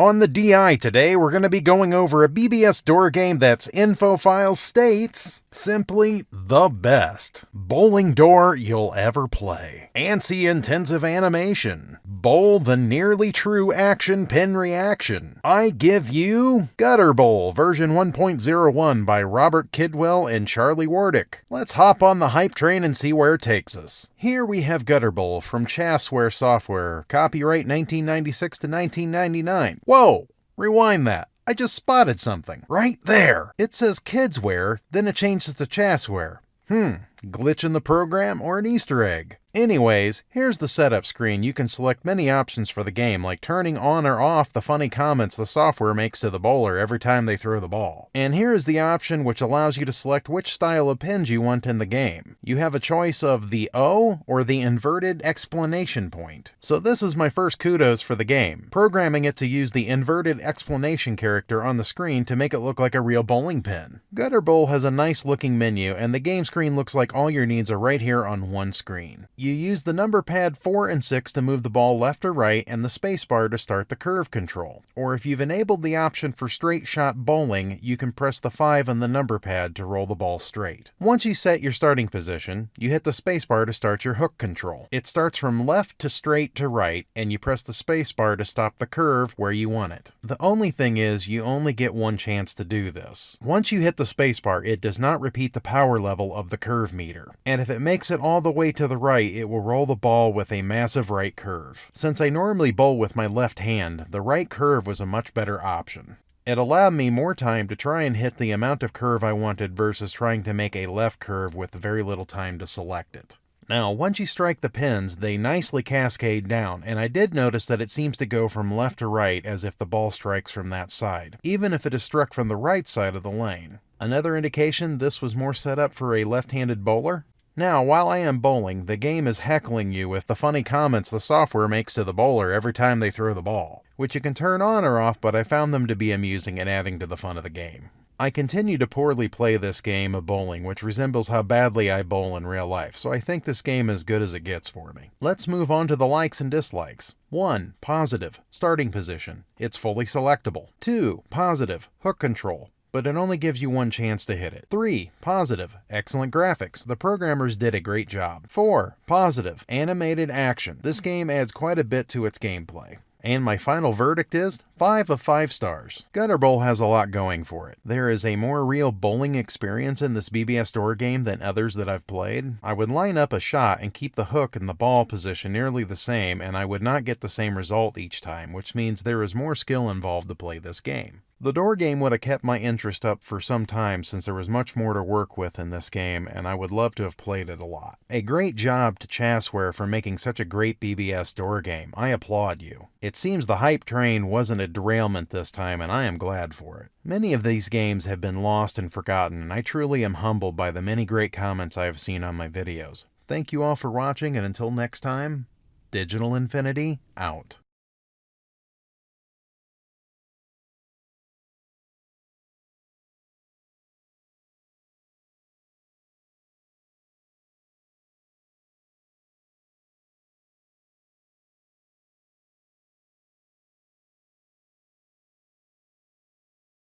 On the DI today, we're going to be going over a BBS door game that's info file states simply the best bowling door you'll ever play. Antsy intensive animation. Bowl the nearly true action pin reaction. I give you Gutterbowl version 1.01 by Robert Kidwell and Charlie Wardick. Let's hop on the hype train and see where it takes us. Here we have Gutterbowl from ChasWare software, copyright 1996 to 1999. Whoa! Rewind that. I just spotted something. Right there. It says Kidsware, then it changes to ChasWare. Glitch in the program or an Easter egg? Anyways, here's the setup screen. You can select many options for the game, like turning on or off the funny comments the software makes to the bowler every time they throw the ball. And here is the option which allows you to select which style of pins you want in the game. You have a choice of the O or the inverted explanation point. So this is my first kudos for the game, programming it to use the inverted explanation character on the screen to make it look like a real bowling pin. Gutterbowl has a nice looking menu, and the game screen looks like all your needs are right here on one screen. You use the number pad 4 and 6 to move the ball left or right, and the spacebar to start the curve control. Or if you've enabled the option for straight shot bowling, you can press the 5 on the number pad to roll the ball straight. Once you set your starting position, you hit the spacebar to start your hook control. It starts from left to straight to right, and you press the spacebar to stop the curve where you want it. The only thing is, you only get one chance to do this. Once you hit the spacebar, it does not repeat the power level of the curve meter. And if it makes it all the way to the right, it will roll the ball with a massive right curve. Since I normally bowl with my left hand, the right curve was a much better option. It allowed me more time to try and hit the amount of curve I wanted versus trying to make a left curve with very little time to select it. Now, once you strike the pins, they nicely cascade down, and I did notice that it seems to go from left to right as if the ball strikes from that side, even if it is struck from the right side of the lane. Another indication this was more set up for a left-handed bowler? Now, while I am bowling, the game is heckling you with the funny comments the software makes to the bowler every time they throw the ball, which you can turn on or off, but I found them to be amusing and adding to the fun of the game. I continue to poorly play this game of bowling, which resembles how badly I bowl in real life, so I think this game is as good as it gets for me. Let's move on to the likes and dislikes. 1. Positive. Starting position. It's fully selectable. 2. Positive. Hook control, but it only gives you one chance to hit it. 3. Positive. Excellent graphics. The programmers did a great job. 4. Positive. Animated action. This game adds quite a bit to its gameplay. And my final verdict is 5 of 5 stars. Gutterbowl has a lot going for it. There is a more real bowling experience in this BBS door game than others that I've played. I would line up a shot and keep the hook and the ball position nearly the same, and I would not get the same result each time, which means there is more skill involved to play this game. The door game would have kept my interest up for some time since there was much more to work with in this game, and I would love to have played it a lot. A great job to ChasWare for making such a great BBS door game. I applaud you. It seems the hype train wasn't a derailment this time, and I am glad for it. Many of these games have been lost and forgotten, and I truly am humbled by the many great comments I have seen on my videos. Thank you all for watching, and until next time, Digital Infinity out.